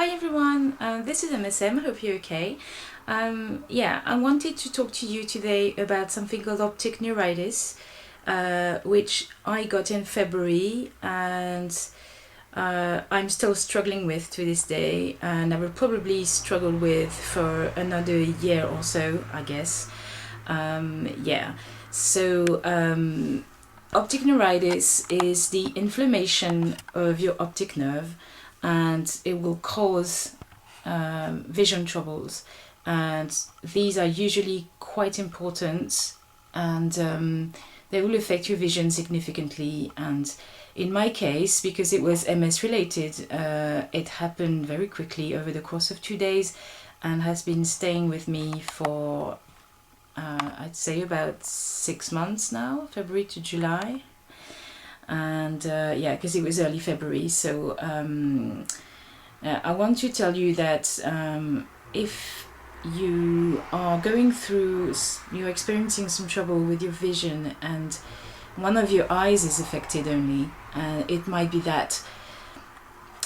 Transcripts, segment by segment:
Hi everyone, this is MSM, hope you're okay. I wanted to talk to you today about something called optic neuritis, which I got in February and I'm still struggling with to this day, and I will probably struggle with for another year or so, I guess. Optic neuritis is the inflammation of your optic nerve, and it will cause vision troubles. And these are usually quite important, and they will affect your vision significantly. And in my case, because it was MS related, it happened very quickly over the course of 2 days and has been staying with me for I'd say about 6 months now, February to July. And because it was early February. So I want to tell you that if you are going through, you're experiencing some trouble with your vision and one of your eyes is affected only, it might be that.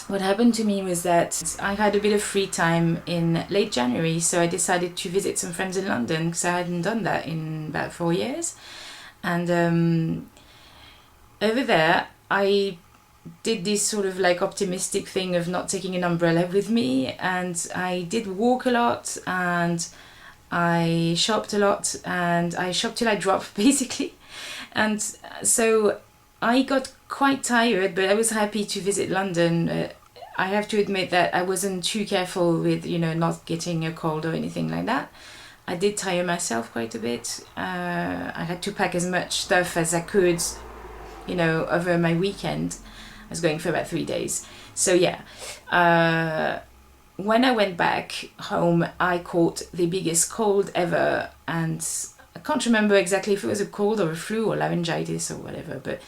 What happened to me was that I had a bit of free time in late January, so I decided to visit some friends in London because I hadn't done that in about 4 years. And over there, I did this sort of like optimistic thing of not taking an umbrella with me, and I did walk a lot, and I shopped a lot, and I shopped till I dropped basically. And so I got quite tired, but I was happy to visit London. I have to admit that I wasn't too careful with, not getting a cold or anything like that. I did tire myself quite a bit. I had to pack as much stuff as I could, over my weekend. I was going for about 3 days. So when I went back home, I caught the biggest cold ever, and I can't remember exactly if it was a cold or a flu or laryngitis or whatever, but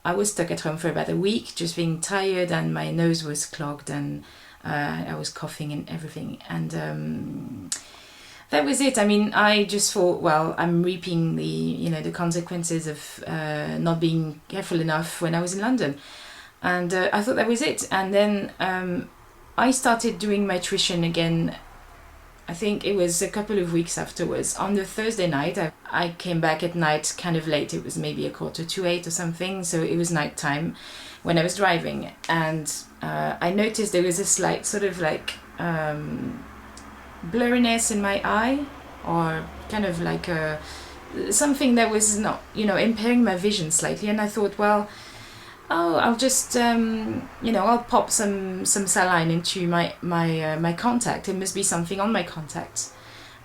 I was stuck at home for about a week, just being tired, and my nose was clogged, and I was coughing and everything. And that was it. I mean, I just thought, well, I'm reaping the consequences of not being careful enough when I was in London. And I thought that was it. And then I started doing my tuition again. I think it was a couple of weeks afterwards. On the Thursday night, I came back at night kind of late. It was maybe 7:45 or something. So it was night time when I was driving. And I noticed there was a slight sort of like blurriness in my eye, or kind of like something that was not, impairing my vision slightly. And I thought, well, I'll just, I'll pop some saline into my contact. It must be something on my contacts.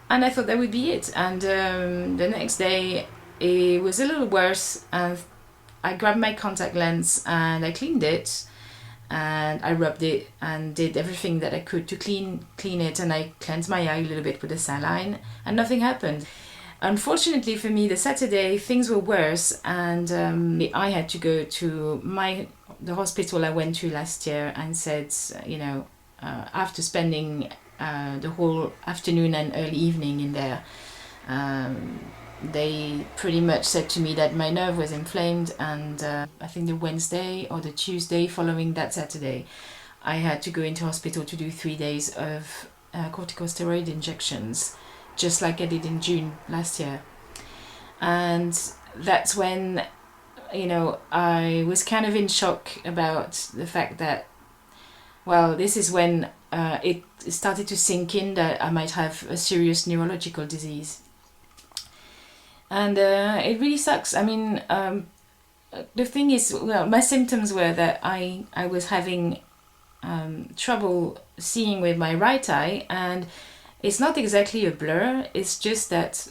And I thought that would be it. And the next day, it was a little worse. And I grabbed my contact lens and I cleaned it. And I rubbed it and did everything that I could to clean it. And I cleansed my eye a little bit with the saline. And nothing happened. Unfortunately for me, the Saturday things were worse, and I had to go to the hospital I went to last year, and said, after spending the whole afternoon and early evening in there, they pretty much said to me that my nerve was inflamed, and I think the Wednesday or the Tuesday following that Saturday, I had to go into hospital to do 3 days of corticosteroid injections, just like I did in June last year. And that's when, I was kind of in shock about the fact that, well, this is when it started to sink in that I might have a serious neurological disease. And it really sucks. I mean, the thing is, well, my symptoms were that I was having trouble seeing with my right eye, and it's not exactly a blur. It's just that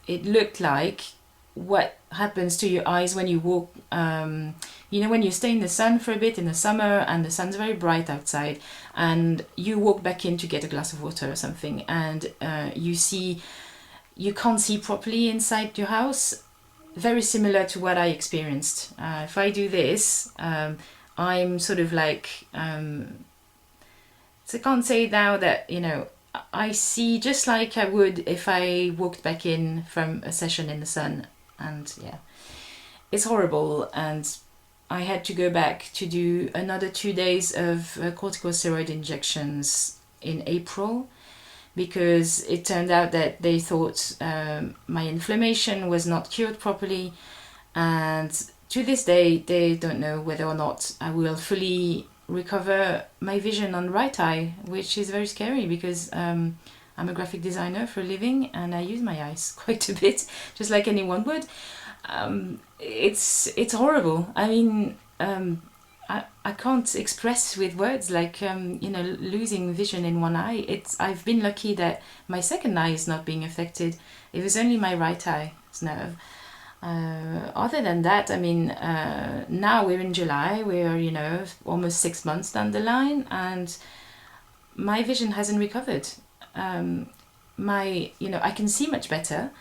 it looked like what happens to your eyes when you walk. When you stay in the sun for a bit in the summer and the sun's very bright outside, and you walk back in to get a glass of water or something, and you can't see properly inside your house. Very similar to what I experienced. If I do this, I'm sort of like, so I can't say now that, I see just like I would if I walked back in from a session in the sun. And yeah, it's horrible. And I had to go back to do another 2 days of corticosteroid injections in April, because it turned out that they thought my inflammation was not cured properly, and to this day they don't know whether or not I will fully recover my vision on the right eye, which is very scary because I'm a graphic designer for a living and I use my eyes quite a bit, just like anyone would. It's horrible. I mean, I can't express with words, like losing vision in one eye. I've been lucky that my second eye is not being affected. It was only my right eye's nerve. Other than that, I mean, now we're in July, we're almost 6 months down the line, and my vision hasn't recovered. I can see much better.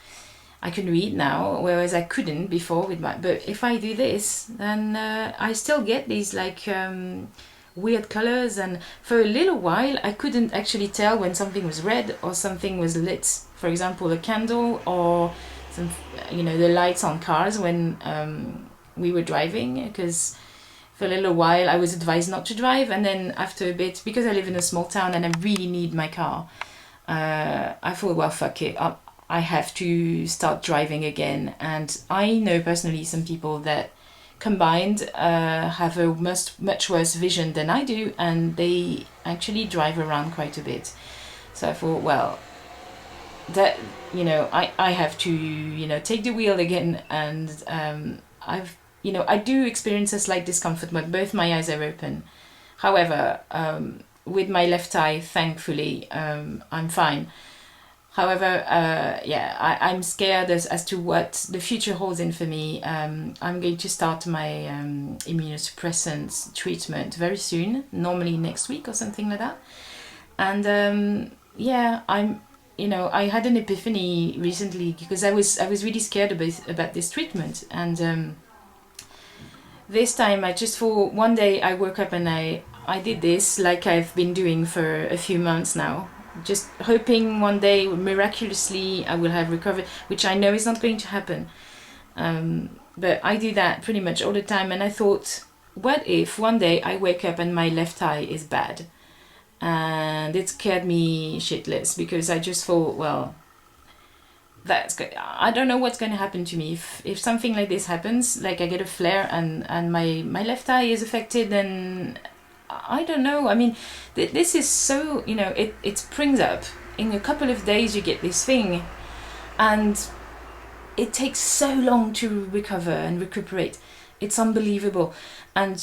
I can read now, whereas I couldn't before with but if I do this, then I still get these weird colors, and for a little while I couldn't actually tell when something was red or something was lit. For example, a candle or some, the lights on cars when we were driving, because for a little while I was advised not to drive, and then after a bit, because I live in a small town and I really need my car, I thought, well, fuck it, I have to start driving again. And I know personally some people that combined have a much worse vision than I do, and they actually drive around quite a bit. So I thought, well, that I have to take the wheel again, and I do experience a slight discomfort when both my eyes are open. However, with my left eye, thankfully, I'm fine. However, I'm scared as to what the future holds in for me. I'm going to start my immunosuppressant treatment very soon, normally next week or something like that. And I had an epiphany recently, because I was really scared about this treatment. And this time I just thought, one day I woke up and I did this like I've been doing for a few months now, just hoping one day miraculously I will have recovered, which I know is not going to happen. But I do that pretty much all the time, and I thought, what if one day I wake up and my left eye is bad? And it scared me shitless, because I just thought, well, that's good. I don't know what's going to happen to me if something like this happens, like I get a flare and my left eye is affected, then I don't know. I mean, this is so, it springs up. In a couple of days you get this thing, and it takes so long to recover and recuperate. It's unbelievable. And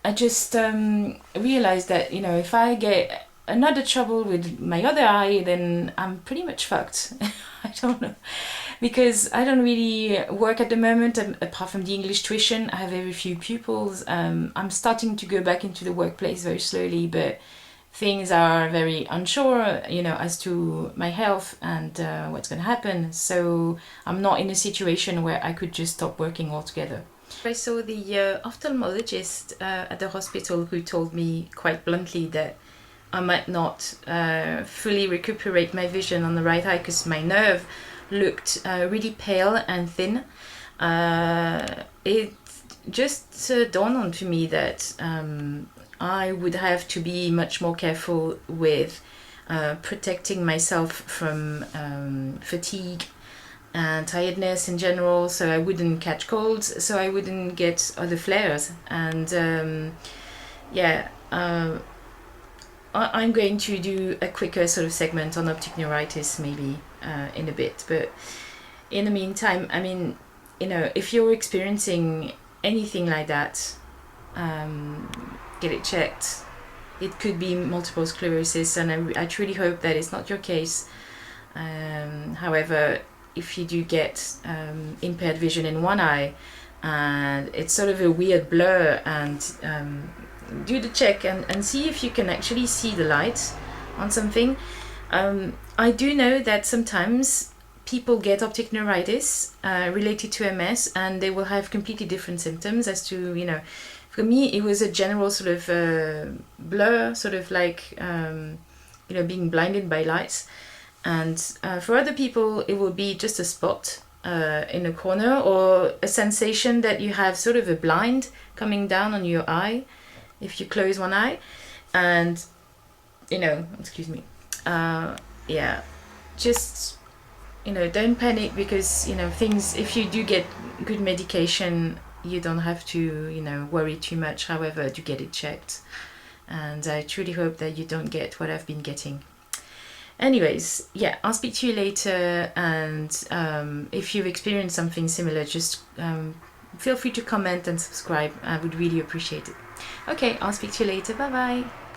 I just realized that, if I get another trouble with my other eye, then I'm pretty much fucked. I don't know. Because I don't really work at the moment, apart from the English tuition. I have very few pupils. I'm starting to go back into the workplace very slowly, but things are very unsure, as to my health and what's going to happen. So I'm not in a situation where I could just stop working altogether. I saw the ophthalmologist at the hospital, who told me quite bluntly that I might not fully recuperate my vision on the right eye, because my nerve looked really pale and thin. It just dawned on to me that I would have to be much more careful with protecting myself from fatigue and tiredness in general, so I wouldn't catch colds, so I wouldn't get other flares. And I'm going to do a quicker sort of segment on optic neuritis maybe in a bit, but in the meantime, I mean, if you're experiencing anything like that, get it checked. It could be multiple sclerosis, and I truly hope that it's not your case. However, if you do get impaired vision in one eye and it's sort of a weird blur, and do the check and see if you can actually see the light on something. I do know that sometimes people get optic neuritis related to MS, and they will have completely different symptoms as to, for me it was a general sort of blur, sort of like being blinded by lights. And for other people it will be just a spot in a corner, or a sensation that you have sort of a blind coming down on your eye if you close one eye. And excuse me, yeah, just don't panic, because things, if you do get good medication, you don't have to worry too much. However, do get it checked, and I truly hope that you don't get what I've been getting. Anyways, yeah, I'll speak to you later, and if you've experienced something similar, just feel free to comment and subscribe. I would really appreciate it. Okay, I'll speak to you later. Bye bye.